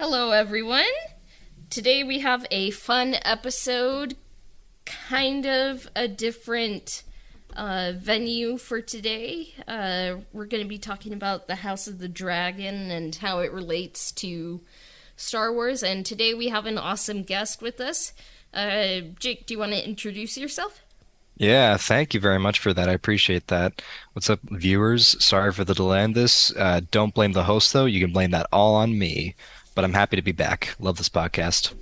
Hello, everyone. Today we have a fun episode, kind of a different venue for today. We're going to be talking about the House of the Dragon and how it relates to Star Wars. And today we have an awesome guest with us. Jake, do you want to introduce yourself? Yeah, thank you very much for that. I appreciate that. What's up, viewers? Sorry for the delay in this. Don't blame the host, though. You can blame that all on me. But I'm happy to be back. Love this podcast.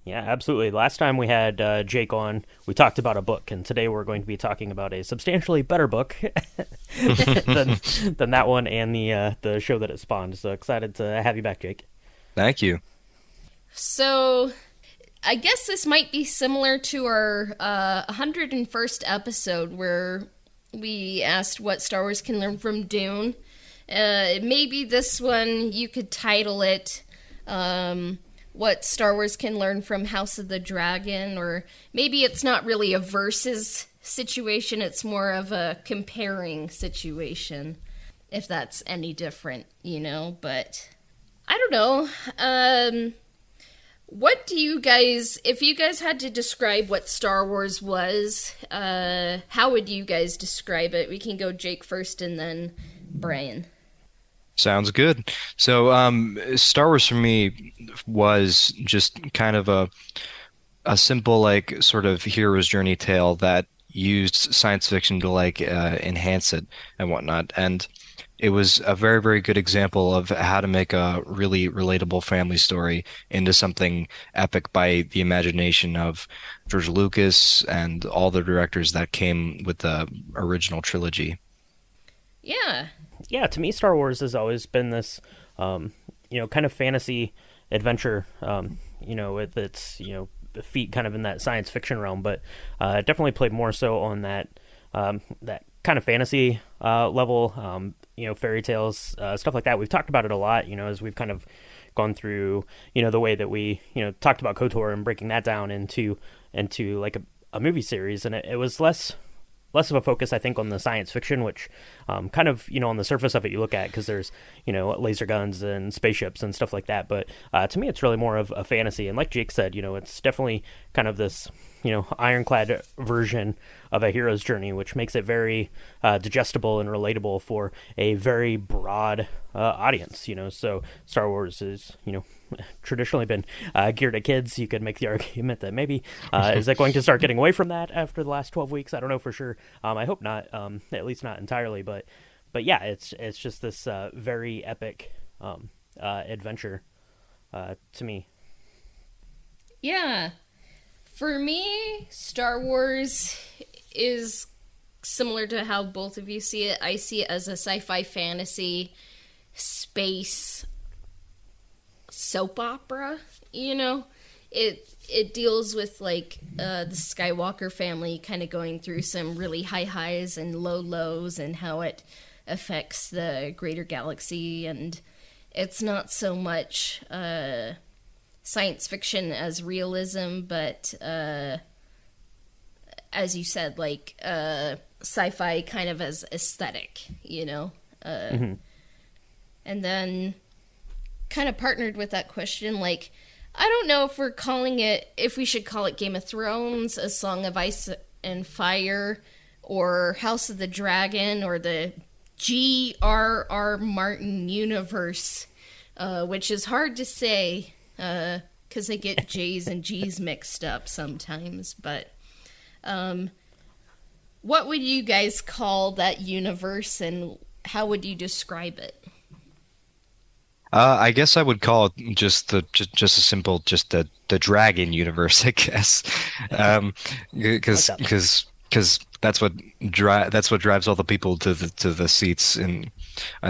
Yeah, absolutely. Last time we had Jake on, we talked about a book, and today we're going to be talking about a substantially better book than than that one and the show that it spawned. So excited to have you back, Jake. Thank you. So, I guess this might be similar to our 101st episode where we asked what Star Wars can learn from Dune. Maybe this one you could title it What Star Wars Can Learn from House of the Dragon, or maybe it's not really a versus situation, it's more of a comparing situation, if that's any different. But I don't know. What do you guys, if you guys had to describe what Star Wars was, how would you guys describe it? We can go Jake first and then Brian. Sounds good. So, Star Wars for me was just kind of a simple, like, sort of hero's journey tale that used science fiction to enhance it and whatnot. And it was a very, very good example of how to make a really relatable family story into something epic by the imagination of George Lucas and all the directors that came with the original trilogy. Yeah. Yeah, to me, Star Wars has always been this, kind of fantasy adventure, with its, feet kind of in that science fiction realm, but it definitely played more so on that kind of fantasy level, fairy tales, stuff like that. We've talked about it a lot, as we've kind of gone through, the way that we, talked about KOTOR and breaking that down into like a movie series, and it was less of a focus, I think, on the science fiction, which kind of, on the surface of it, you look at because there's, laser guns and spaceships and stuff like that. But to me, it's really more of a fantasy. And like Jake said, it's definitely kind of this, ironclad version of a hero's journey, which makes it very digestible and relatable for a very broad audience. So Star Wars is, traditionally been geared at kids. You could make the argument that maybe is it going to start getting away from that after the last 12 weeks? I don't know for sure. I hope not, at least not entirely. But yeah, it's just this very epic adventure to me. Yeah. For me, Star Wars is similar to how both of you see it. I see it as a sci-fi fantasy space soap opera. It deals with the Skywalker family kind of going through some really high highs and low lows and how it affects the greater galaxy. And it's not so much science fiction as realism, but as you said, sci-fi kind of as aesthetic. Mm-hmm. And then kind of partnered with that question, I don't know if we should call it Game of Thrones, A Song of Ice and Fire, or House of the Dragon, or the G.R.R. Martin universe, which is hard to say, because I get J's and G's mixed up sometimes, but what would you guys call that universe, and how would you describe it? I guess I would call it just a simple the dragon universe, I guess, Like because that. because that's what drives all the people to the seats in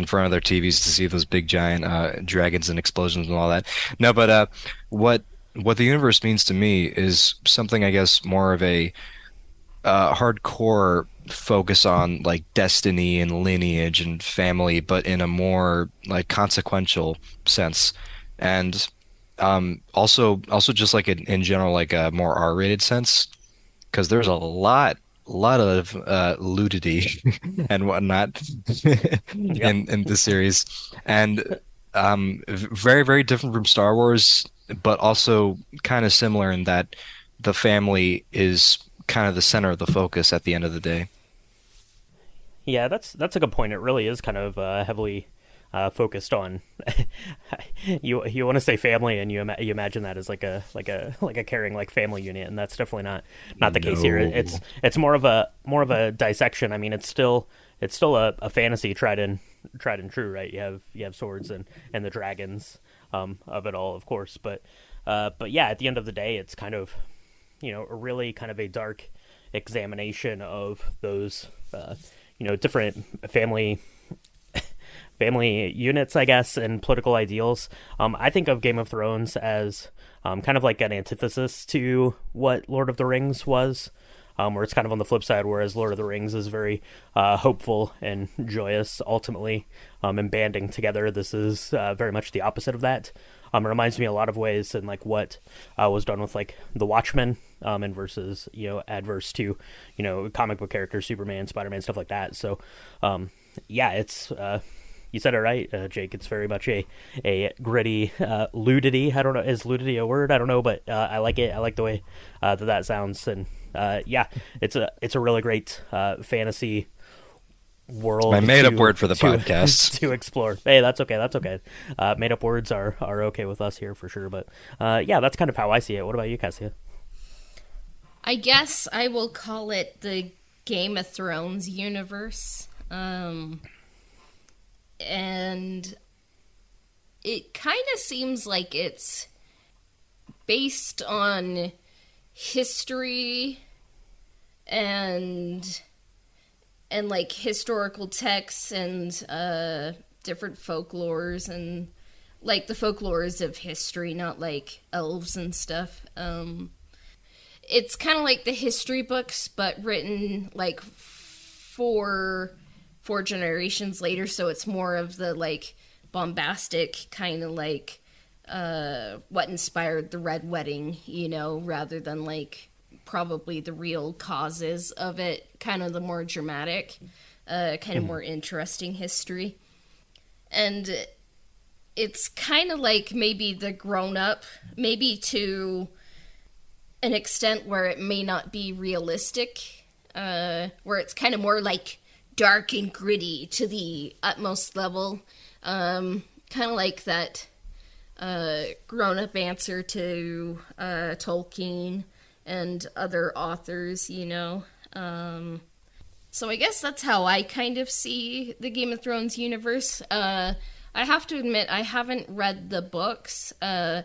front of their TVs to see those big giant dragons and explosions and all that. No, but what the universe means to me is something, I guess, more of a hardcore focus on like destiny and lineage and family, but in a more like consequential sense, and also just like in general like a more R-rated sense, because there's a lot of nudity and whatnot Yep. in the series, and Very, very different from Star Wars, but also kind of similar in that the family is kind of the center of the focus at the end of the day. Yeah, that's a good point. It really is kind of heavily focused on you want to say family, and you imagine that as like a caring like family unit, and that's definitely not the case here. No. It's more of a dissection. I mean, it's still a fantasy tried and true, right? You have swords and the dragons of it all, of course, but yeah, at the end of the day, it's kind of really kind of a dark examination of those different family units, I guess, and political ideals. I think of Game of Thrones as kind of like an antithesis to what Lord of the Rings was, where it's kind of on the flip side, whereas Lord of the Rings is very hopeful and joyous, ultimately, and banding together. This is very much the opposite of that. It reminds me a lot of ways and like what was done with like The Watchmen, and versus adverse to comic book characters, Superman, Spider-Man, stuff like that. So yeah, it's you said it right, Jake. It's very much a gritty ludity. I don't know, is ludity a word? I don't know, but I like it. I like the way that sounds, and yeah, it's a really great fantasy It's world my made-up to word for the podcast. to explore. Hey, that's okay. That's okay. Made up words are okay with us here for sure. But yeah, that's kind of how I see it. What about you, Cassia? I guess I will call it the Game of Thrones universe. And it kind of seems like it's based on history and like historical texts and different folklores and like the folklores of history, not like elves and stuff. It's kind of like the history books, but written like four generations later. So it's more of the like bombastic kind of like what inspired the Red Wedding, rather than like probably the real causes of it. Kind of the more dramatic, kind of more interesting history, and it's kind of like maybe the grown up, maybe to an extent where it may not be realistic, where it's kind of more like dark and gritty to the utmost level, kind of like that grown up answer to Tolkien and other authors. So I guess that's how I kind of see the Game of Thrones universe. I have to admit, I haven't read the books. I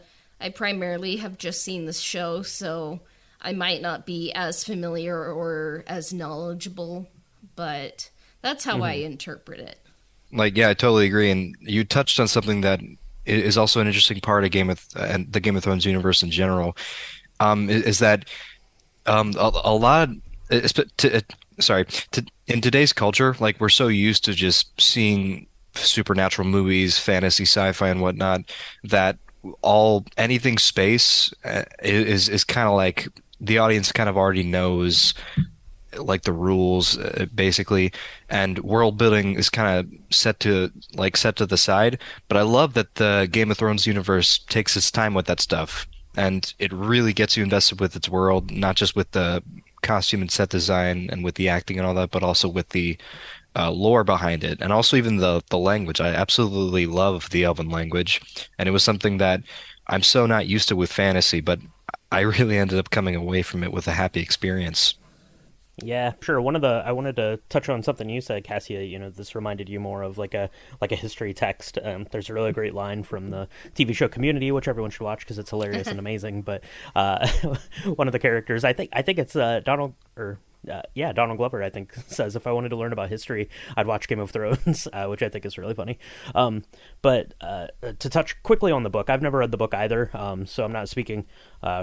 primarily have just seen the show, so I might not be as familiar or as knowledgeable, but that's how I interpret it. Like, yeah, I totally agree. And you touched on something that is also an interesting part of and the Game of Thrones universe in general. Is that a lot sorry, in today's culture, like we're so used to just seeing supernatural movies, fantasy, sci-fi, and whatnot, that anything space is kind of like the audience kind of already knows like the rules, basically, and world building is kind of set to the side. But I love that the Game of Thrones universe takes its time with that stuff, and it really gets you invested with its world, not just with the costume and set design and with the acting and all that, but also with the lore behind it, and also even the language. I absolutely love the Elven language, and it was something that I'm so not used to with fantasy, but I really ended up coming away from it with a happy experience. Yeah, sure. I wanted to touch on something you said, Cassia. This reminded you more of like a history text. There's a really great line from the TV show Community, which everyone should watch because it's hilarious and amazing. But one of the characters, I think it's Donald or. Yeah, Donald Glover, I think, says if I wanted to learn about history, I'd watch Game of Thrones, which I think is really funny. But to touch quickly on the book, I've never read the book either, so I'm not speaking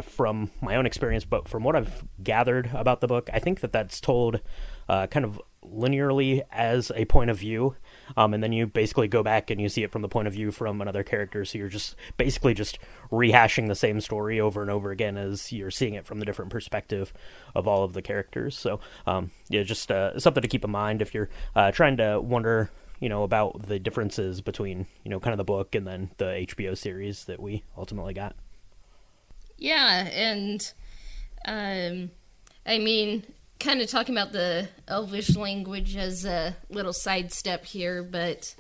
from my own experience, but from what I've gathered about the book, I think that's told kind of linearly as a point of view, and then you basically go back and you see it from the point of view from another character, so you're just basically just rehashing the same story over and over again as you're seeing it from the different perspective of all of the characters. So yeah, just something to keep in mind if you're trying to wonder about the differences between, kind of the book and then the HBO series that we ultimately got. Yeah, and I mean, kind of talking about the Elvish language as a little sidestep here, but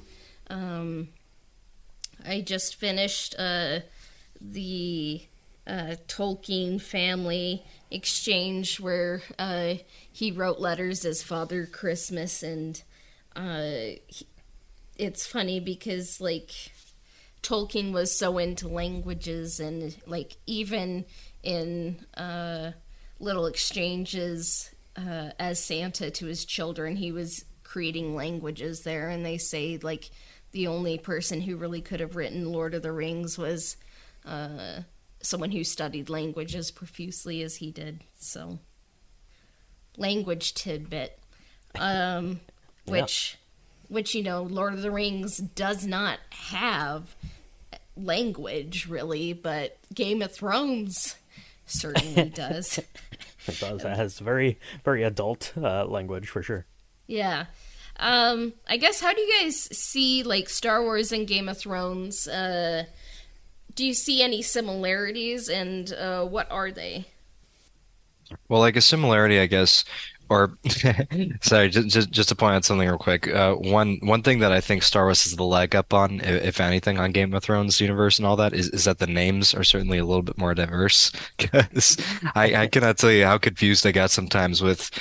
I just finished the Tolkien family exchange where he wrote letters as Father Christmas, and it's funny because like Tolkien was so into languages, and like even in little exchanges as Santa to his children, he was creating languages there, and they say like the only person who really could have written Lord of the Rings was someone who studied language as profusely as he did. So, language tidbit, which Lord of the Rings does not have language really, but Game of Thrones certainly does. It does. It has very, very adult language for sure. Yeah. I guess, how do you guys see like Star Wars and Game of Thrones? Do you see any similarities, and what are they? Well, like a similarity, I guess, or sorry, just to point out something real quick. One thing that I think Star Wars is the leg up on, if anything, on Game of Thrones universe and all that, is that the names are certainly a little bit more diverse. Because I cannot tell you how confused I got sometimes with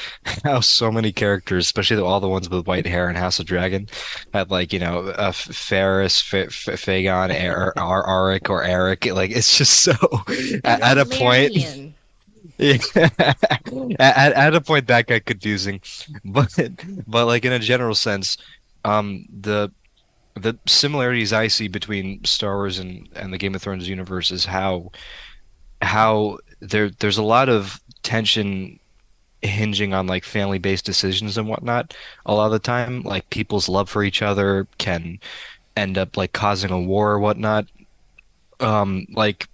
how so many characters, especially all the ones with white hair in House of Dragon, had like Ferris, Fagon, Arik, or Eric. Like it's just so And at a point. Valerian. Yeah. At a point that got confusing, but but like in a general sense, the similarities I see between Star Wars and the Game of Thrones universe is how there's a lot of tension hinging on like family-based decisions and whatnot. A lot of the time, like people's love for each other can end up like causing a war or whatnot. Like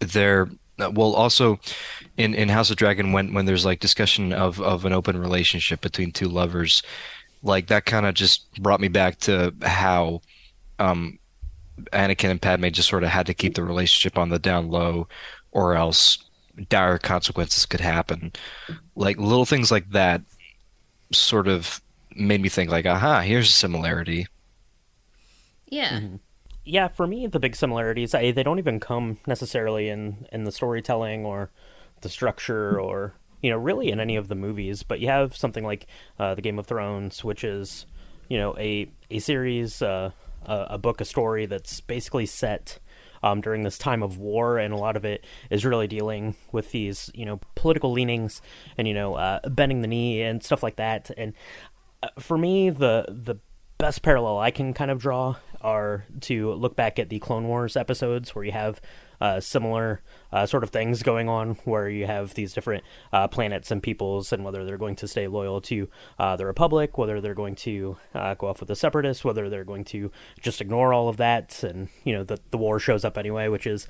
there, well, also in House of Dragon, when there's like discussion of an open relationship between two lovers, like that kind of just brought me back to how um Anakin and Padme just sort of had to keep the relationship on the down low, or else dire consequences could happen. Like little things like that sort of made me think like, aha, here's a similarity. Yeah. Yeah, for me, the big similarities, they don't even come necessarily in the storytelling or the structure or, really in any of the movies. But you have something like the Game of Thrones, which is, a series, a book, a story that's basically set during this time of war, and a lot of it is really dealing with these, political leanings and, bending the knee and stuff like that. And for me, the best parallel I can kind of draw are to look back at the Clone Wars episodes where you have similar sort of things going on, where you have these different planets and peoples, and whether they're going to stay loyal to the Republic, whether they're going to go off with the Separatists, whether they're going to just ignore all of that, and the war shows up anyway, which is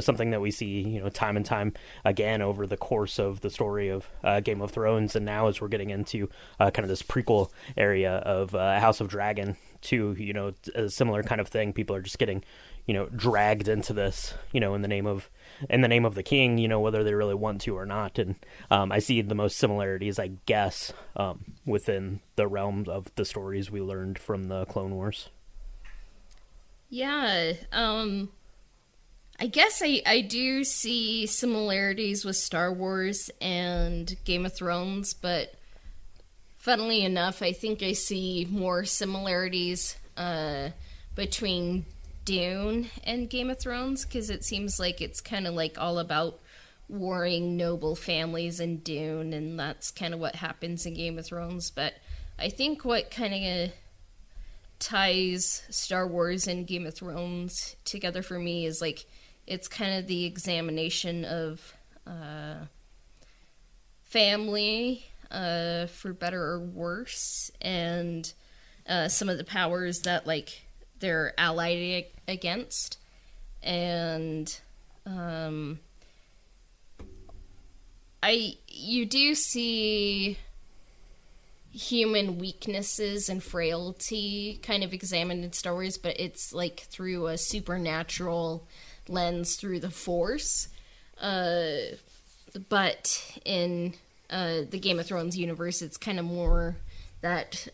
something that we see time and time again over the course of the story of Game of Thrones, and now as we're getting into kind of this prequel area of House of Dragon to a similar kind of thing. People are just getting dragged into this in the name of the king, whether they really want to or not. And I see the most similarities, I guess, within the realm of the stories we learned from the Clone Wars. Yeah. I guess I do see similarities with Star Wars and Game of Thrones, but funnily enough, I think I see more similarities between Dune and Game of Thrones, because it seems like it's kind of like all about warring noble families in Dune, and that's kind of what happens in Game of Thrones. But I think what kind of ties Star Wars and Game of Thrones together for me is like it's kind of the examination of family, for better or worse, and some of the powers that like they're allied against, and you do see human weaknesses and frailty kind of examined in Star Wars, but it's like through a supernatural lens through the Force. But in the Game of Thrones universe, it's kind of more that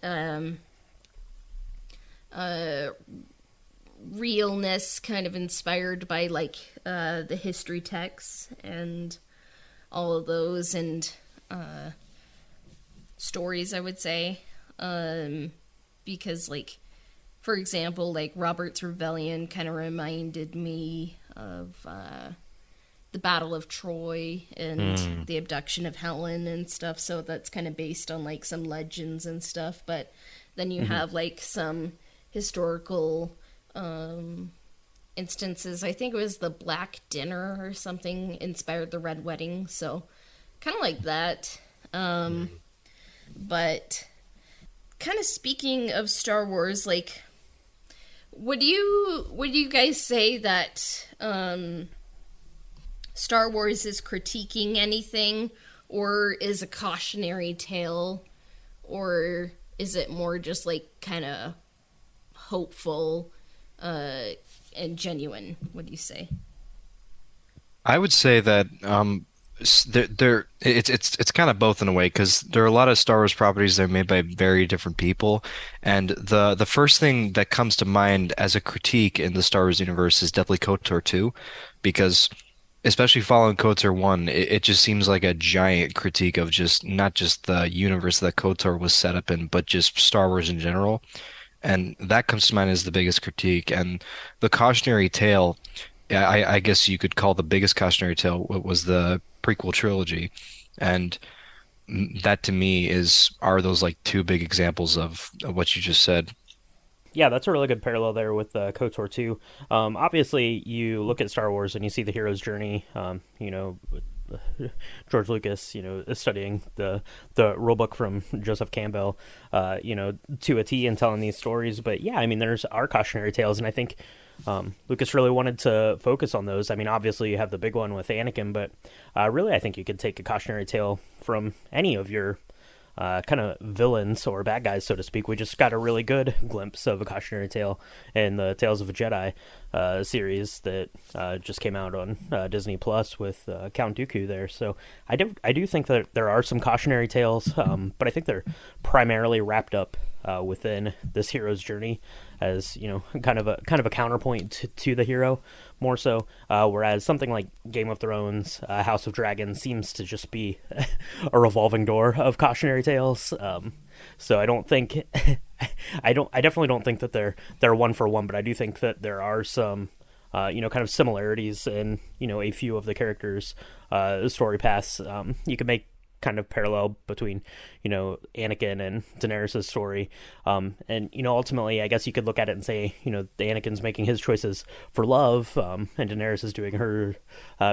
realness kind of inspired by like the history texts and all of those and stories, I would say. Because like, for example, like Robert's Rebellion kind of reminded me of the Battle of Troy and the abduction of Helen and stuff. So that's kind of based on like some legends and stuff. But then you have like some historical instances. I think it was the Black Dinner or something inspired the Red Wedding. So kind of like that. But kind of speaking of Star Wars, like, would you guys say that Star Wars is critiquing anything, or is a cautionary tale, or is it more just like kind of hopeful and genuine? What do you say? I would say that it's kind of both in a way because there are a lot of Star Wars properties that are made by very different people, and the first thing that comes to mind as a critique in the Star Wars universe is definitely KOTOR 2, because especially following KOTOR 1, it just seems like a giant critique of just not just the universe that KOTOR was set up in, but just Star Wars in general. And that comes to mind as the biggest critique. And the cautionary tale, yeah, I guess you could call the biggest cautionary tale was the prequel trilogy. And that to me are those like two big examples of what you just said. Yeah, that's a really good parallel there with KOTOR 2. Obviously, you look at Star Wars and you see the hero's journey. George Lucas, is studying the rulebook from Joseph Campbell, to a T and telling these stories. But yeah, I mean, there's our cautionary tales, and I think Lucas really wanted to focus on those. I mean, obviously you have the big one with Anakin, but really I think you could take a cautionary tale from any of your kind of villains or bad guys, so to speak. We just got a really good glimpse of a cautionary tale in the Tales of a Jedi series that just came out on Disney Plus with Count Dooku there. So I do think that there are some cautionary tales, but I think they're primarily wrapped up within this hero's journey as kind of a counterpoint to the hero more so, whereas something like Game of Thrones, House of Dragons seems to just be a revolving door of cautionary tales. So I don't think I definitely don't think that they're one for one, but I do think that there are some kind of similarities in a few of the characters' story paths. You can make kind of parallel between Anakin and Daenerys' story, and ultimately I guess you could look at it and say Anakin's making his choices for love, and Daenerys is doing her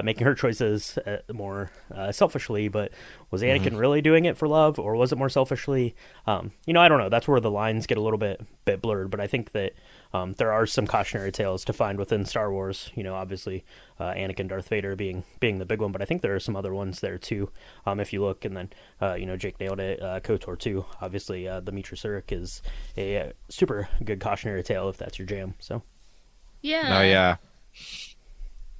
making her choices more selfishly. But was Anakin really doing it for love, or was it more selfishly? I don't know. That's where the lines get a little bit blurred, but I think that there are some cautionary tales to find within Star Wars. Obviously Anakin, Darth Vader being the big one, but I think there are some other ones there too. If you look, and then Jake nailed it. KOTOR 2, obviously, the Mitra Surik is a super good cautionary tale if that's your jam. So Yeah. Oh yeah,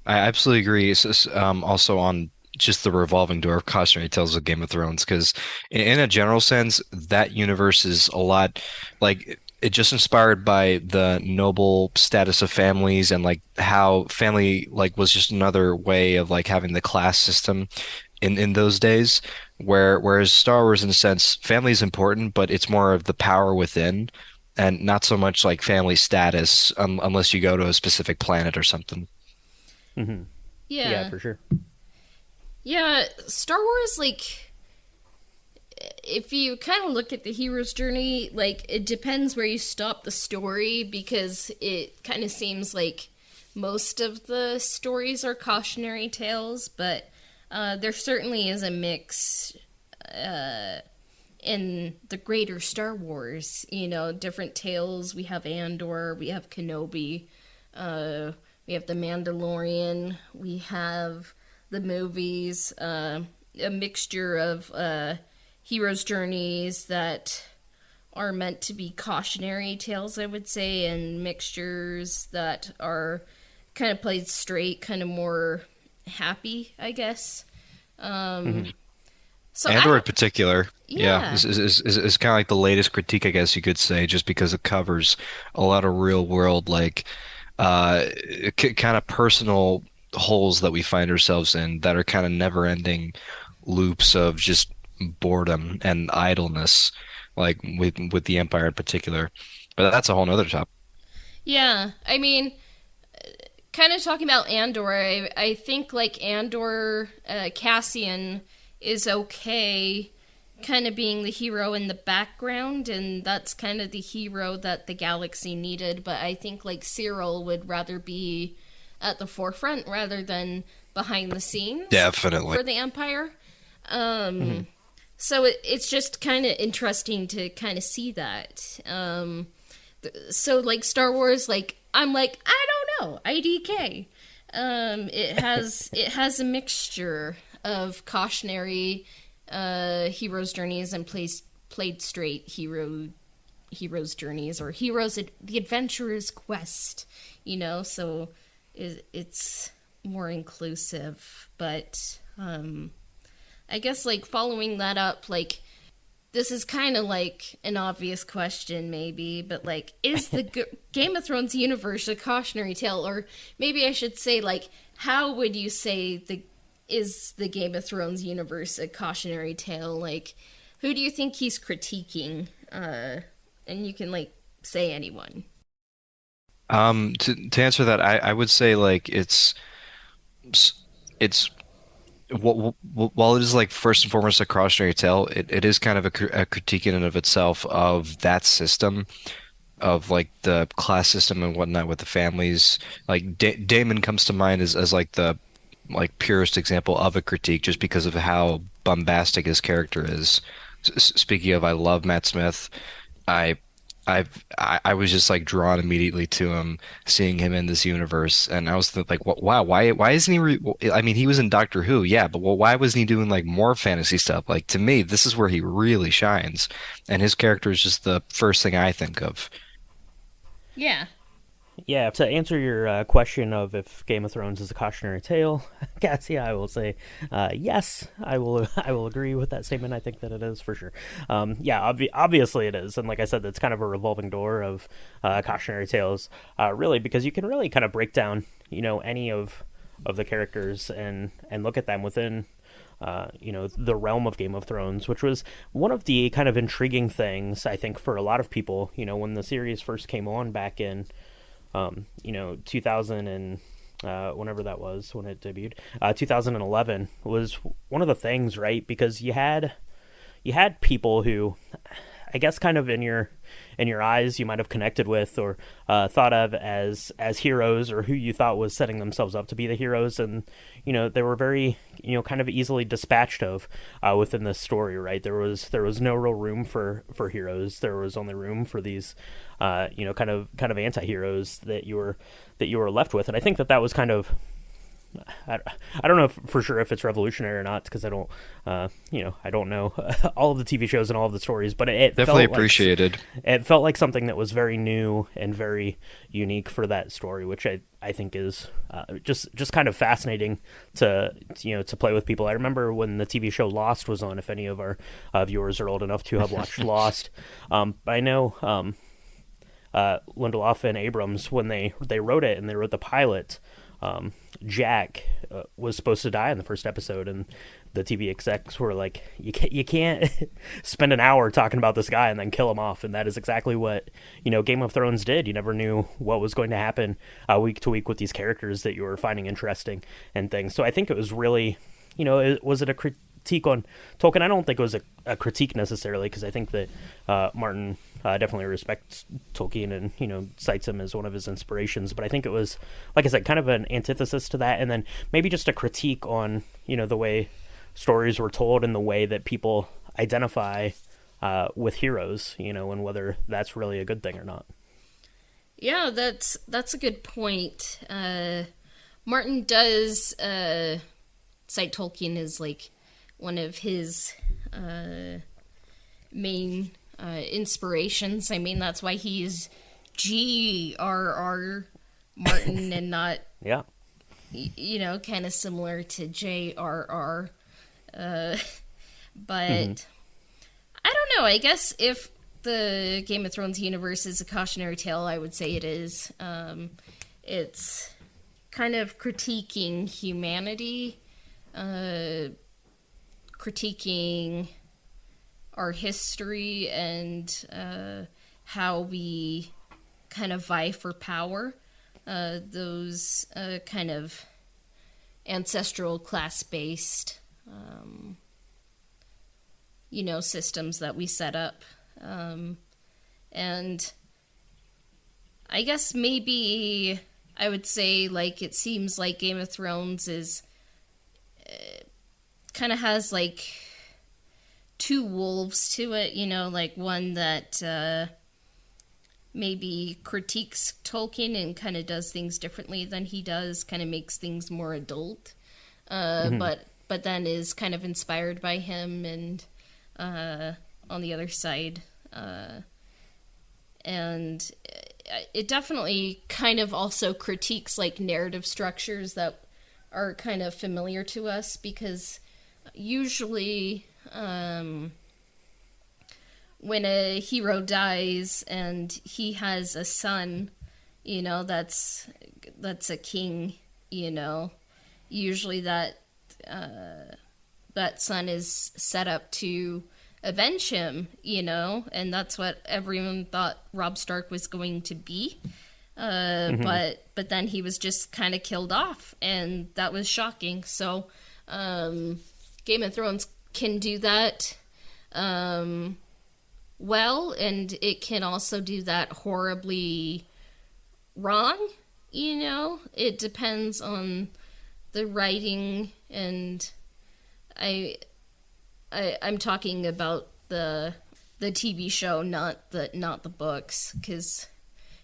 I absolutely agree. Also on just the revolving door of cautionary tales of Game of Thrones, because in a general sense, that universe is a lot like it just inspired by the noble status of families and like how family like was just another way of like having the class system in those days, whereas Star Wars in a sense family is important, but it's more of the power within and not so much like family status unless you go to a specific planet or something. yeah, Yeah. for sure. Yeah, Star Wars, like, if you kind of look at the hero's journey, like, it depends where you stop the story, because it kind of seems like most of the stories are cautionary tales, but there certainly is a mix in the greater Star Wars, different tales. We have Andor, we have Kenobi, we have The Mandalorian, we have the movies, a mixture of heroes' journeys that are meant to be cautionary tales, I would say, and mixtures that are kind of played straight, kind of more happy, I guess. Hmm. So I Andor in don't, particular, yeah, yeah, is kind of like the latest critique, I guess you could say, just because it covers a lot of real world, like, uh, kind of personal holes that we find ourselves in that are kind of never ending loops of just boredom and idleness, like with the Empire in particular. But that's a whole nother topic. yeah. I mean, kind of talking about Andor, I think like Andor, Cassian is okay kind of being the hero in the background, and that's kind of the hero that the galaxy needed. But I think like Cyril would rather be at the forefront rather than behind the scenes Definitely. for the Empire. Hmm. So it's just kind of interesting to kind of see that. So like Star Wars, like I'm like I don't know, IDK. It has a mixture of cautionary heroes' journeys and played straight heroes' journeys, or the adventurer's quest. So it's more inclusive, but I guess like following that up, like this is kind of like an obvious question, maybe, but like, is the Game of Thrones universe a cautionary tale, or maybe I should say, like, how would you say the Game of Thrones universe a cautionary tale? Like, who do you think he's critiquing? And you can like say anyone. To answer that, I would say like it's while it is like first and foremost a cautionary tale, it is kind of a critique in and of itself of that system of like the class system and whatnot with the families. Like Damon comes to mind as like the like purest example of a critique just because of how bombastic his character is. Speaking of, I love Matt Smith. I I was just like drawn immediately to him, seeing him in this universe, and I was like, wow, why isn't he? I mean, he was in Doctor Who, yeah, but well, why wasn't he doing like more fantasy stuff? Like to me, this is where he really shines, and his character is just the first thing I think of. Yeah. Yeah, to answer your question of if Game of Thrones is a cautionary tale, Cassie, I will say yes. I will. I will agree with that statement. I think that it is for sure. Yeah, obviously it is, and like I said, it's kind of a revolving door of cautionary tales, really, because you can really kind of break down, any of the characters and look at them within. The realm of Game of Thrones, which was one of the kind of intriguing things I think for a lot of people. When the series first came on back in 2000 and whenever that was when it debuted, 2011 was one of the things, right? Because you had people who, I guess, kind of in your eyes, you might have connected with or thought of as heroes, or who you thought was setting themselves up to be the heroes, and they were very kind of easily dispatched of within this story, right? There was no real room for heroes. There was only room for these kind of anti-heroes that you were left with, and I think that was kind of, I don't know for sure if it's revolutionary or not, because I don't know all of the TV shows and all of the stories, but it Definitely felt like appreciated. it felt like something that was very new and very unique for that story, which I think is just kind of fascinating to play with people. I remember when the TV show Lost was on. If any of our viewers are old enough to have watched Lost, I know Lindelof and Abrams, when they wrote it and they wrote the pilot. Jack was supposed to die in the first episode, and the TV execs were like, "You can't spend an hour talking about this guy and then kill him off." And that is exactly what Game of Thrones did. You never knew what was going to happen week to week with these characters that you were finding interesting and things. So I think it was really, was it a critique on Tolkien? I don't think it was a critique necessarily, because I think that Martin definitely respects Tolkien and cites him as one of his inspirations. But I think it was, like I said, kind of an antithesis to that, and then maybe just a critique on the way stories were told and the way that people identify with heroes, and whether that's really a good thing or not. Yeah, that's a good point. Martin does cite Tolkien as like one of his main inspirations. I mean, that's why he's G.R.R. Martin and not, Yeah. Kind of similar to J.R.R. But I don't know. I guess if the Game of Thrones universe is a cautionary tale, I would say it is. It's kind of critiquing humanity, critiquing our history and how we kind of vie for power. Those kind of ancestral class-based, systems that we set up. And I guess maybe I would say, like, it seems like Game of Thrones is kind of has, like, two wolves to it, like one that maybe critiques Tolkien and kind of does things differently than he does, kind of makes things more adult, but then is kind of inspired by him, and on the other side, and it definitely kind of also critiques like narrative structures that are kind of familiar to us, because usually when a hero dies and he has a son, that's a king, usually that son is set up to avenge him, and that's what everyone thought Robb Stark was going to be. But then he was just kind of killed off, and that was shocking. So Game of Thrones can do that well, and it can also do that horribly wrong. It depends on the writing, and I'm talking about the TV show, not the books, because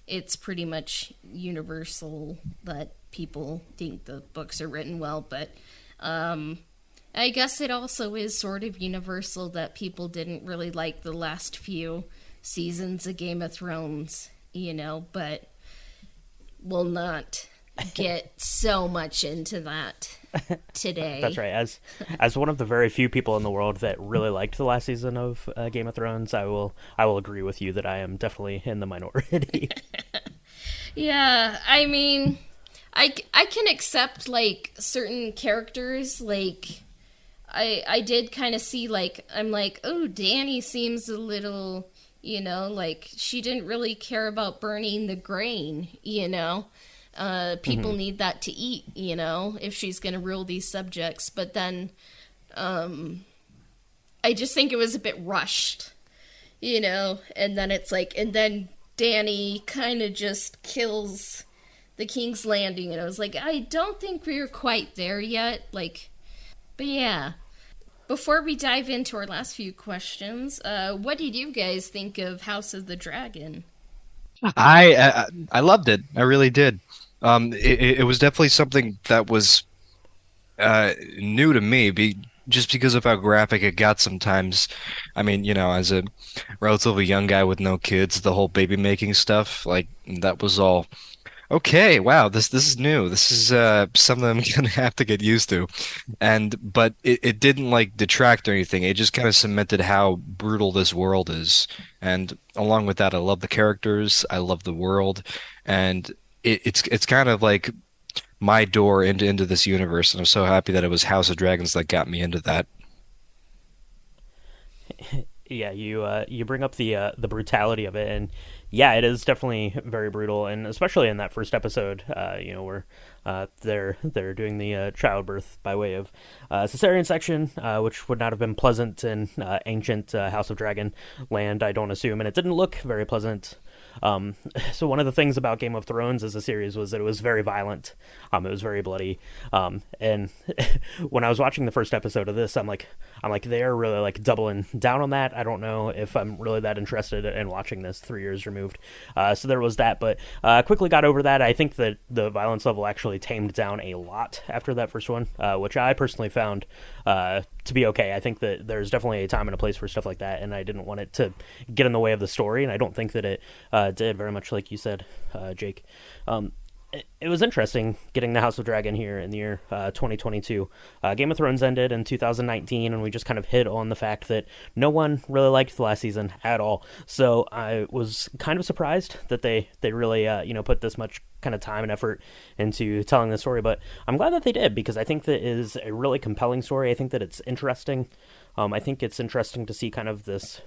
it's pretty much universal that people think the books are written well, but I guess it also is sort of universal that people didn't really like the last few seasons of Game of Thrones, but we'll not get so much into that today. That's right. As one of the very few people in the world that really liked the last season of Game of Thrones, I will agree with you that I am definitely in the minority. Yeah, I mean, I can accept, like, certain characters, like, I did kind of see, like, I'm like, oh, Dany seems a little, like, she didn't really care about burning the grain, people need that to eat, if she's going to rule these subjects. But then I just think it was a bit rushed, and then it's like, and then Dany kind of just kills the King's Landing, and I was like, I don't think we're quite there yet, like, but yeah. Before we dive into our last few questions, what did you guys think of House of the Dragon? I loved it. I really did. It was definitely something that was new to me, just because of how graphic it got sometimes. I mean, as a relatively young guy with no kids, the whole baby making stuff, like, that was all okay. Wow, this is new. This is something I'm gonna have to get used to. But it didn't like detract or anything. It just kind of cemented how brutal this world is. And along with that, I love the characters, I love the world, and it's kind of like my door into this universe, and I'm so happy that it was House of Dragons that got me into that. Yeah, you bring up the brutality of it, and yeah, it is definitely very brutal, and especially in that first episode, where they're doing the childbirth by way of cesarean section, which would not have been pleasant in ancient House of Dragon land, I don't assume, and it didn't look very pleasant. So one of the things about Game of Thrones as a series was that it was very violent. It was very bloody. And when I was watching the first episode of this, I'm like, I'm like, they're really like doubling down on that. I don't know if I'm really that interested in watching this 3 years removed. So there was that, but quickly got over that. I think that the violence level actually tamed down a lot after that first one, which I personally found to be okay. I think that there's definitely a time and a place for stuff like that, and I didn't want it to get in the way of the story, and I don't think that it did, very much like you said, Jake. It was interesting getting the House of Dragon here in the year 2022. Game of Thrones ended in 2019, and we just kind of hit on the fact that no one really liked the last season at all. So I was kind of surprised that they really put this much kind of time and effort into telling the story. But I'm glad that they did, because I think that it is a really compelling story. I think that it's interesting. I think it's interesting to see kind of this,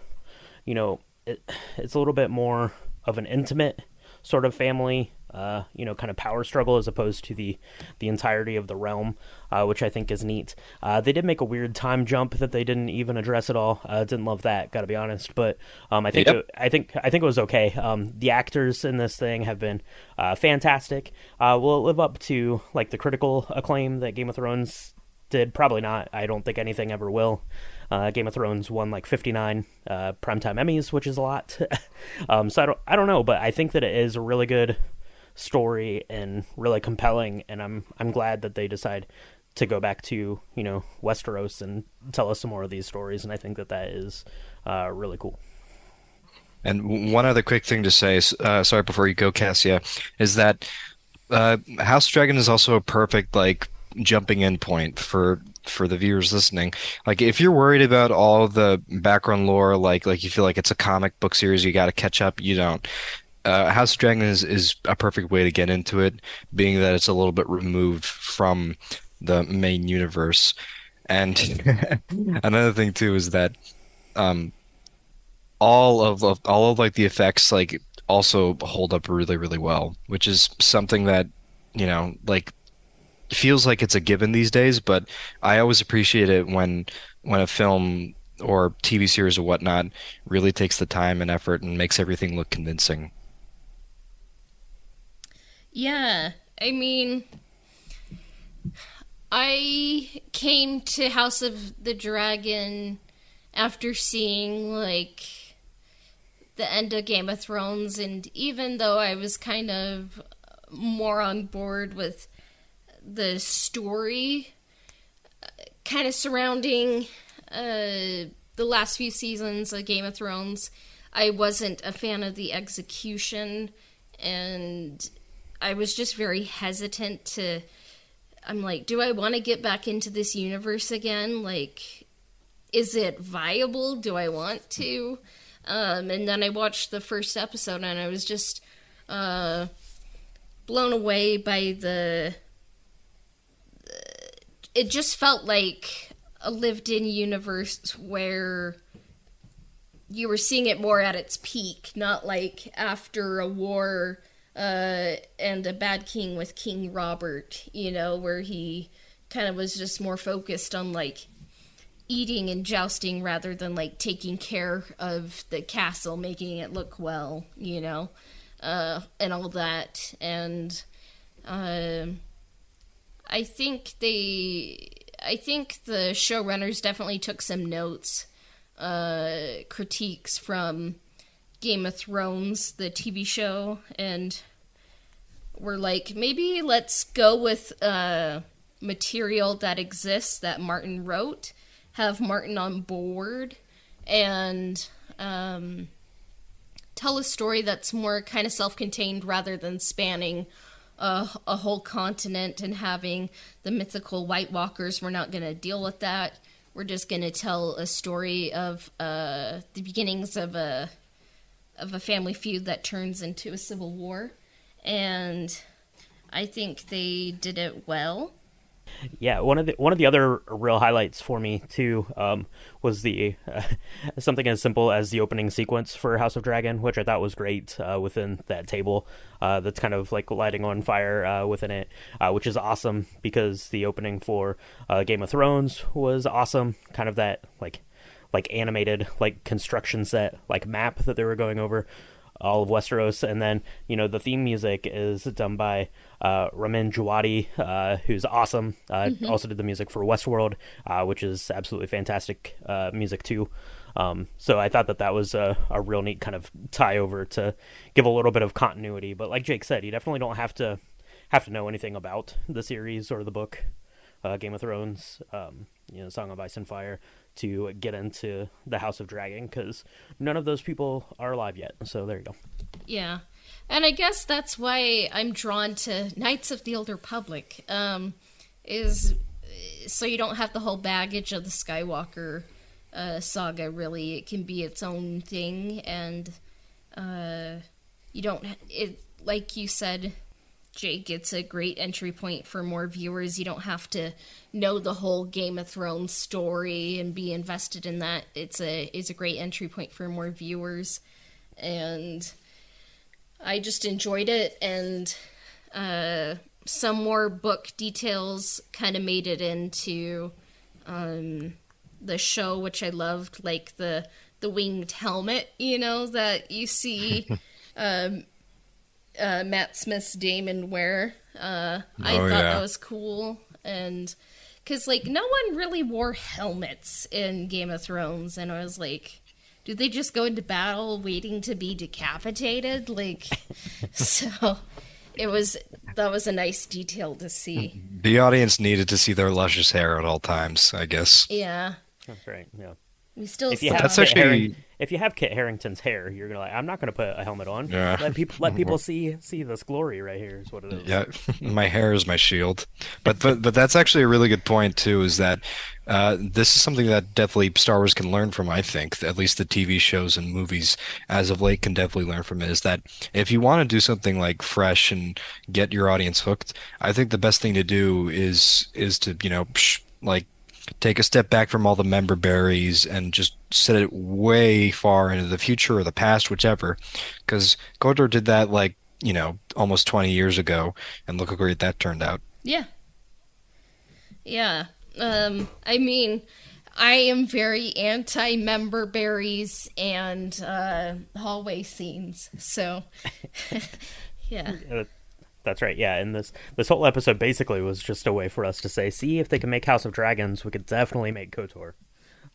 it's a little bit more of an intimate sort of family, kind of power struggle, as opposed to the entirety of the realm, which I think is neat. They did make a weird time jump that they didn't even address at all. Didn't love that, gotta be honest. But I think I think it was okay. The actors in this thing have been fantastic. Will it live up to like the critical acclaim that Game of Thrones did? Probably not. I don't think anything ever will. Game of Thrones won like 59 primetime Emmys, which is a lot. So I don't know, but I think that it is a really good story and really compelling, and I'm glad that they decide to go back to Westeros and tell us some more of these stories, and I think that is really cool. And one other quick thing to say, sorry, before you go, Cassia, is that House Dragon is also a perfect like jumping in point for the viewers listening. Like if you're worried about all the background lore, like you feel like it's a comic book series, you got to catch up. You don't. House of Dragon is a perfect way to get into it, being that it's a little bit removed from the main universe. And another thing too is that all of like the effects like also hold up really, really well, which is something that like feels like it's a given these days, but I always appreciate it when a film or TV series or whatnot really takes the time and effort and makes everything look convincing. Yeah, I mean, I came to House of the Dragon after seeing like the end of Game of Thrones, and even though I was kind of more on board with the story kind of surrounding the last few seasons of Game of Thrones, I wasn't a fan of the execution, and I was just very hesitant to, I'm like, do I want to get back into this universe again? Like, is it viable? Do I want to? And then I watched the first episode, and I was just blown away by it just felt like a lived-in universe where you were seeing it more at its peak, not like after a war and a bad king with King Robert, where he kind of was just more focused on like eating and jousting rather than like taking care of the castle, making it look well, and all that. And I think the showrunners definitely took some notes, critiques from Game of Thrones, the TV show, and were like, maybe let's go with material that exists that Martin wrote, have Martin on board, and tell a story that's more kind of self-contained rather than spanning a whole continent and having the mythical White Walkers. We're not going to deal with that. We're just going to tell a story of the beginnings of a family feud that turns into a civil war. And I think they did it well. Yeah, one of the other real highlights for me too was the something as simple as the opening sequence for House of Dragon, which I thought was great within that table that's kind of like lighting on fire within it, which is awesome because the opening for Game of Thrones was awesome, kind of that like animated like construction set like map that they were going over. all of Westeros. And then, the theme music is done by Ramin Djawadi, who's awesome. Also did the music for Westworld, which is absolutely fantastic music too. So I thought that was a real neat kind of tie over to give a little bit of continuity. But like Jake said, you definitely don't have to know anything about the series or the book, Game of Thrones, Song of Ice and Fire, to get into the House of Dragon, because none of those people are alive yet. So there you go. Yeah. And I guess that's why I'm drawn to Knights of the Old Republic, is so you don't have the whole baggage of the Skywalker saga, really. It can be its own thing, and you don't, like you said, Jake, it's a great entry point for more viewers. You don't have to know the whole Game of Thrones story and be invested in that. It's a great entry point for more viewers, and I just enjoyed it. And some more book details kind of made it into the show, which I loved, like the winged helmet, that you see Matt Smith's Daemon wear. I thought that was cool. And because, no one really wore helmets in Game of Thrones. And I was like, do they just go into battle waiting to be decapitated? So that was a nice detail to see. The audience needed to see their luscious hair at all times, I guess. Yeah. That's right, yeah. We still if you have Kit Harington's hair, you're gonna I'm not gonna put a helmet on. Yeah. Let people see this glory right here is what it is. Yeah, my hair is my shield. But that's actually a really good point too. Is that this is something that definitely Star Wars can learn from. I think at least the TV shows and movies as of late can definitely learn from it. Is that if you want to do something like fresh and get your audience hooked, I think the best thing to do is to take a step back from all the member berries and just set it way far into the future or the past, whichever. Because Kotor did that almost 20 years ago, and look how great that turned out. Yeah. Yeah. I mean, I am very anti-member berries and hallway scenes, so yeah. That's right, yeah, and this whole episode basically was just a way for us to say, see, if they can make House of Dragons, we could definitely make KOTOR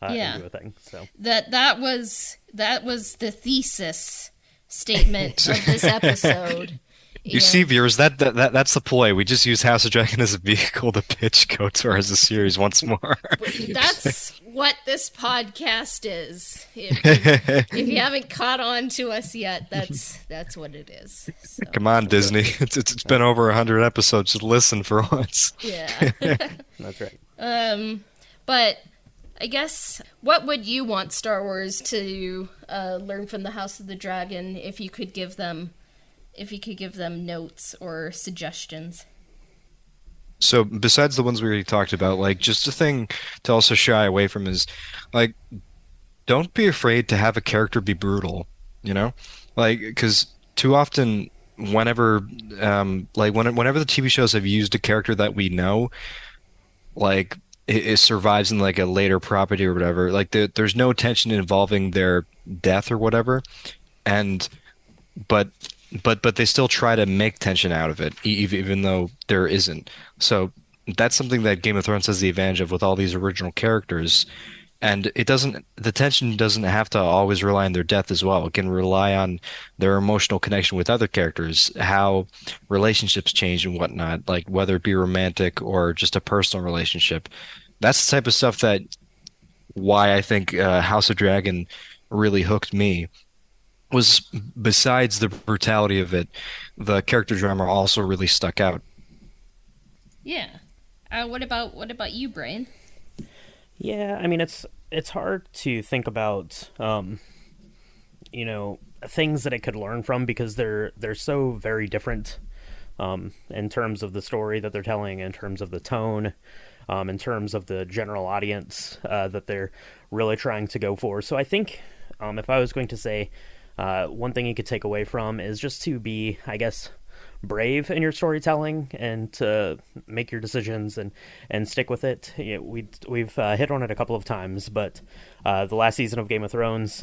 into a thing. So that was the thesis statement of this episode. You see, viewers, that's the ploy. We just use House of Dragon as a vehicle to pitch KOTOR as a series once more. That's what this podcast is. If you haven't caught on to us yet, that's what it is. So. Come on, Disney. It's been over 100 episodes. Just listen for once. Yeah. That's right. But I guess, what would you want Star Wars to learn from the House of the Dragon if you could give them notes or suggestions? So besides the ones we already talked about, just a thing to also shy away from is, don't be afraid to have a character be brutal, because too often whenever whenever the TV shows have used a character that we know, it survives in a later property or whatever, there's no tension involving their death or whatever, but they still try to make tension out of it, even though there isn't. So that's something that Game of Thrones has the advantage of with all these original characters. And the tension doesn't have to always rely on their death as well. It can rely on their emotional connection with other characters, how relationships change and whatnot, whether it be romantic or just a personal relationship. That's the type of stuff why I think House of Dragon really hooked me. Was besides the brutality of it, the character drama also really stuck out. Yeah. What about you, Brian? Yeah, I mean it's hard to think about things that it could learn from, because they're so very different in terms of the story that they're telling, in terms of the tone, in terms of the general audience that they're really trying to go for. So I think if I was going to say one thing you could take away from is just to be, I guess, brave in your storytelling and to make your decisions and stick with it. We've hit on it a couple of times, but the last season of Game of Thrones,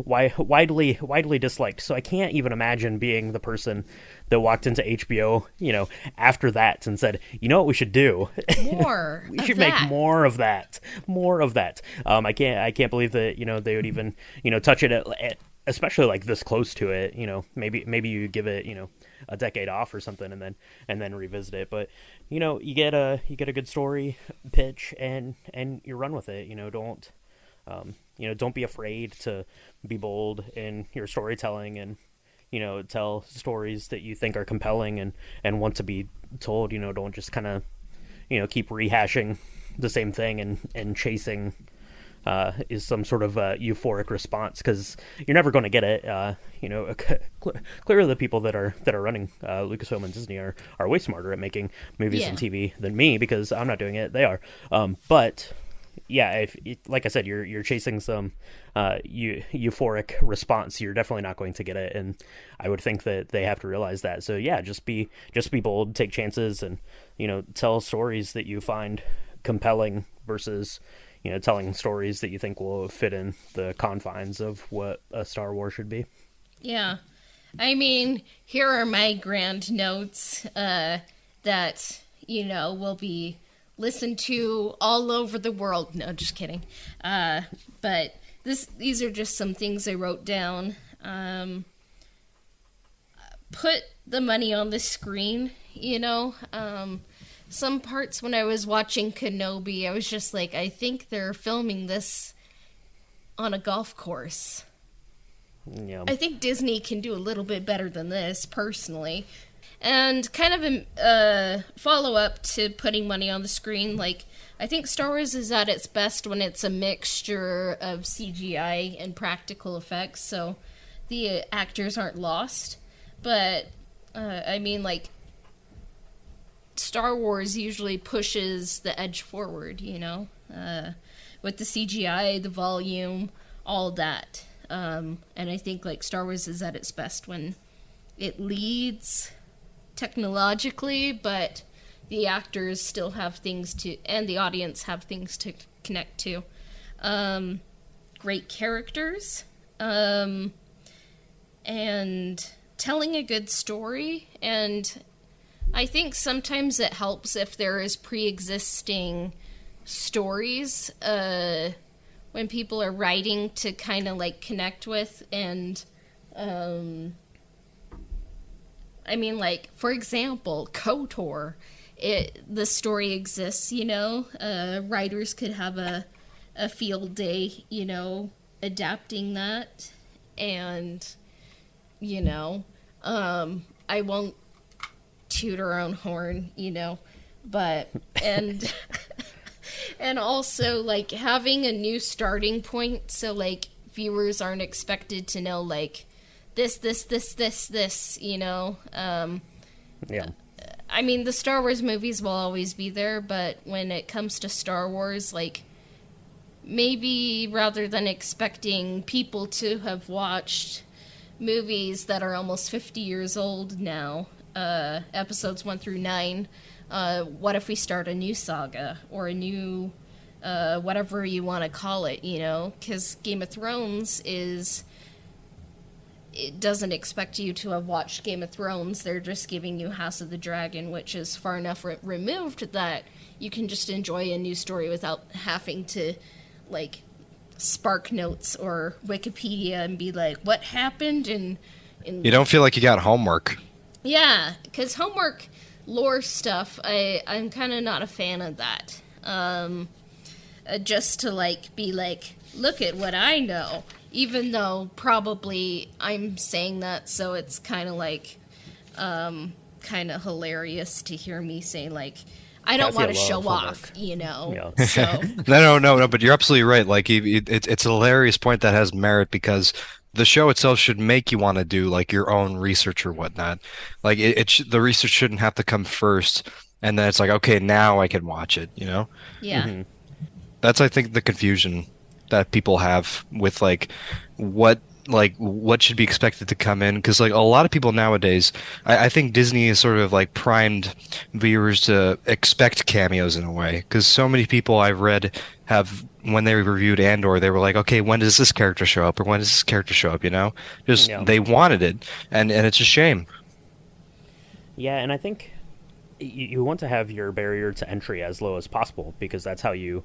widely disliked. So I can't even imagine being the person that walked into HBO, after that and said, you know what we should do? More. We should make more of that. More of that. I can't believe that they would even touch it at especially like this close to it. Maybe you give it a decade off or something and then revisit it. But you get a good story pitch and you run with it. Don't be afraid to be bold in your storytelling and tell stories that you think are compelling and want to be told. Don't just kind of keep rehashing the same thing and chasing is some sort of euphoric response, because you're never going to get it. Clearly the people that are running Lucasfilm and Disney are way smarter at making movies and TV than me, because I'm not doing it. They are. But yeah, like I said, you're chasing some euphoric response. You're definitely not going to get it, and I would think that they have to realize that. So yeah, just be bold, take chances, and tell stories that you find compelling versus telling stories that you think will fit in the confines of what a Star Wars should be. Yeah. I mean, here are my grand notes that, will be listened to all over the world. No, just kidding. But these are just some things I wrote down. Put the money on the screen, some parts when I was watching Kenobi, I was just like, I think they're filming this on a golf course. Yeah. I think Disney can do a little bit better than this, personally. And kind of a follow-up to putting money on the screen, like, I think Star Wars is at its best when it's a mixture of CGI and practical effects, so the actors aren't lost. But, Star Wars usually pushes the edge forward, with the CGI, the volume, all that. And I think, Star Wars is at its best when it leads technologically, but the actors still have things and the audience have things to connect to. Great characters, and telling a good story, and I think sometimes it helps if there is pre-existing stories when people are writing to kind of connect with, and for example, KOTOR, the story exists, writers could have a field day, adapting that, and I won't toot our own horn, but and and also having a new starting point, so viewers aren't expected to know this, Yeah. I mean, the Star Wars movies will always be there, but when it comes to Star Wars, maybe rather than expecting people to have watched movies that are almost 50 years old now, episodes 1 through 9, what if we start a new saga or a new whatever you want to call it, because Game of Thrones it doesn't expect you to have watched Game of Thrones. They're just giving you House of the Dragon, which is far enough removed that you can just enjoy a new story without having to Spark Notes or Wikipedia and be like, what happened in You don't feel like you got homework. Yeah, because homework lore stuff, I'm kind of not a fan of that. Just to be look at what I know, even though probably I'm saying that, so it's kind of hilarious to hear me say I don't want to show off, Yeah. So No, but you're absolutely right. It's a hilarious point that has merit, because the show itself should make you want to do your own research or whatnot. The research shouldn't have to come first, and then it's okay, now I can watch it. Yeah. That's, I think, the confusion that people have with what like what should be expected to come in, because like a lot of people nowadays, I think Disney is sort of like primed viewers to expect cameos in a way, because so many people I've read have, when they reviewed Andor, they were like, okay, when does this character show up, or when does this character show up, you know? Just Yeah. they wanted it, and it's a shame. Yeah, and I think you want to have your barrier to entry as low as possible because that's how you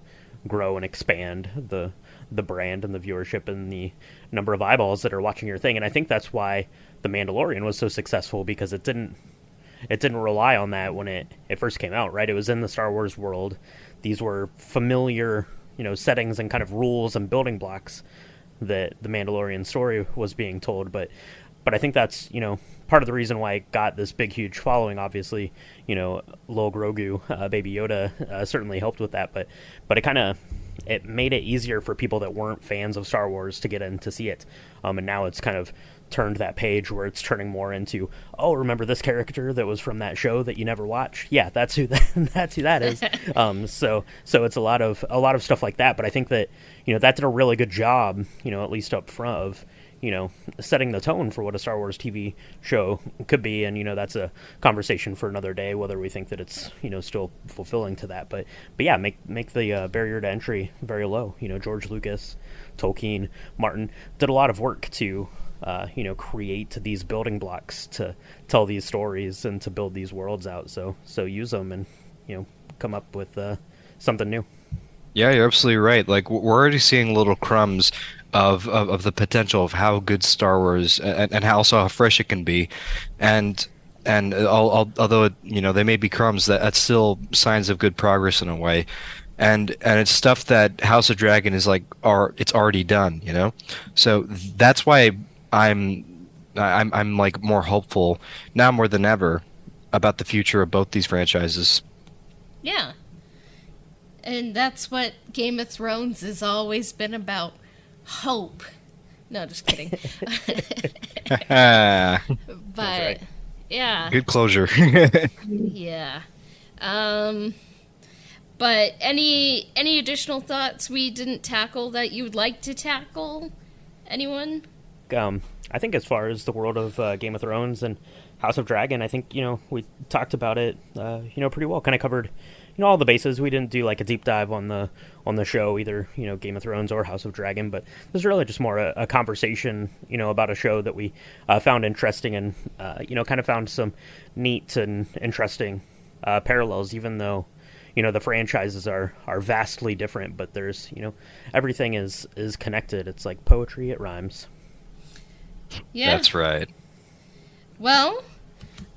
grow and expand the brand and the viewership and the number of eyeballs that are watching your thing. And I think that's why The Mandalorian was so successful, because it didn't rely on that when it first came out, right? It was in the Star Wars world. These were familiar, settings and kind of rules and building blocks that the Mandalorian story was being told. But I think that's, part of the reason why it got this big, huge following. Obviously, Lil Grogu, Baby Yoda, certainly helped with that. But it made it easier for people that weren't fans of Star Wars to get in to see it. And now it's kind of turned that page where it's turning more into, oh, remember this character that was from that show that you never watched? Yeah, that's who that is. So it's a lot of stuff like that. But I think that that did a really good job, at least up front, of setting the tone for what a Star Wars TV show could be. And, that's a conversation for another day, whether we think that it's, still fulfilling to that. But yeah, make the barrier to entry very low. George Lucas, Tolkien, Martin did a lot of work to, create these building blocks to tell these stories and to build these worlds out. So use them and, come up with something new. Yeah, you're absolutely right. Like we're already seeing little crumbs of the potential of how good Star Wars, and how also how fresh it can be, and although they may be crumbs, that's still signs of good progress in a way, and it's stuff that House of Dragon is like it's already done, so that's why I'm like more hopeful now more than ever about the future of both these franchises. Yeah. And that's what Game of Thrones has always been about. Hope. No, just kidding. But, right. Yeah. Good closure. Yeah. But any additional thoughts we didn't tackle that you would like to tackle? Anyone? I think as far as the world of Game of Thrones and House of Dragon, I think, we talked about it, pretty well. Kind of covered, all the bases. We didn't do like a deep dive on the show, either, Game of Thrones or House of Dragon, but this is really just more a conversation, about a show that we found interesting and, kind of found some neat and interesting parallels, even though, the franchises are vastly different, but there's, everything is connected. It's like poetry, it rhymes. Yeah. That's right. Well,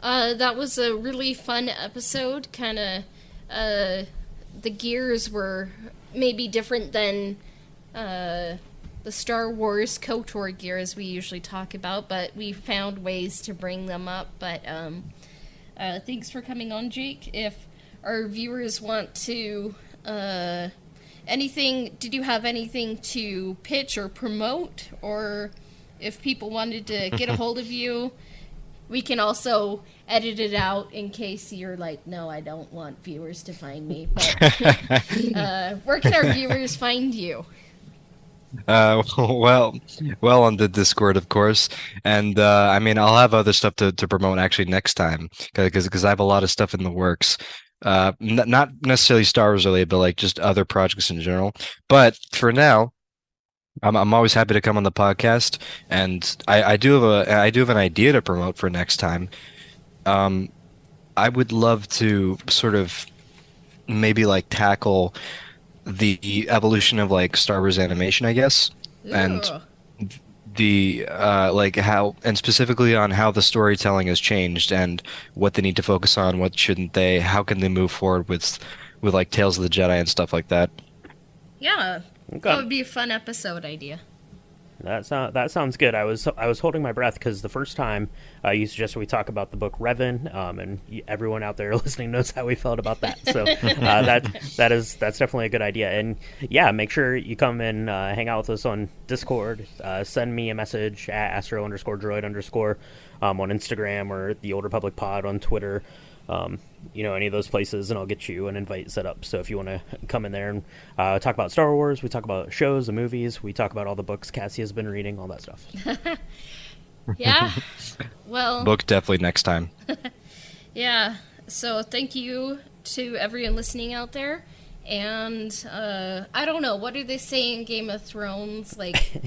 that was a really fun episode. Kind of, the gears were maybe different than the Star Wars KOTOR gears we usually talk about, but we found ways to bring them up. But thanks for coming on, Jake. If our viewers want to, did you have anything to pitch or promote, or if people wanted to get a hold of you? We can also edit it out in case you're like, no, I don't want viewers to find me. But where can our viewers find you? Well, on the Discord, of course, and I mean, I'll have other stuff to promote actually next time, because I have a lot of stuff in the works. Not necessarily Star Wars related, but like just other projects in general. But for now, I'm always happy to come on the podcast, and I do have an idea to promote for next time. I would love to sort of maybe like tackle the evolution of like Star Wars animation, I guess, and the like how, and specifically on how the storytelling has changed and what they need to focus on, what shouldn't they, how can they move forward with like Tales of the Jedi and stuff like that. Yeah. Okay. That would be a fun episode idea. That sounds good. I was holding my breath because the first time you suggested we talk about the book Revan, and everyone out there listening knows how we felt about that. So that's definitely a good idea. And yeah, make sure you come and hang out with us on Discord. Send me a message at astro_droid_ on Instagram, or the Old Republic Pod on Twitter. any of those places, and I'll get you an invite set up. So if you want to come in there and talk about Star Wars, we talk about shows and movies, we talk about all the books Cassie has been reading, all that stuff. Yeah. Well, Book definitely next time. yeah. So thank you to everyone listening out there. And I don't know, what do they say in Game of Thrones? Like,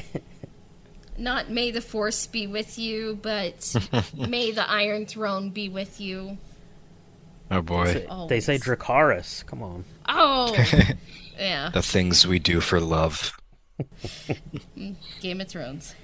not may the Force be with you, but may the Iron Throne be with you. Oh boy. They say Dracarys. Come on. Oh, yeah. The things we do for love. Game of Thrones.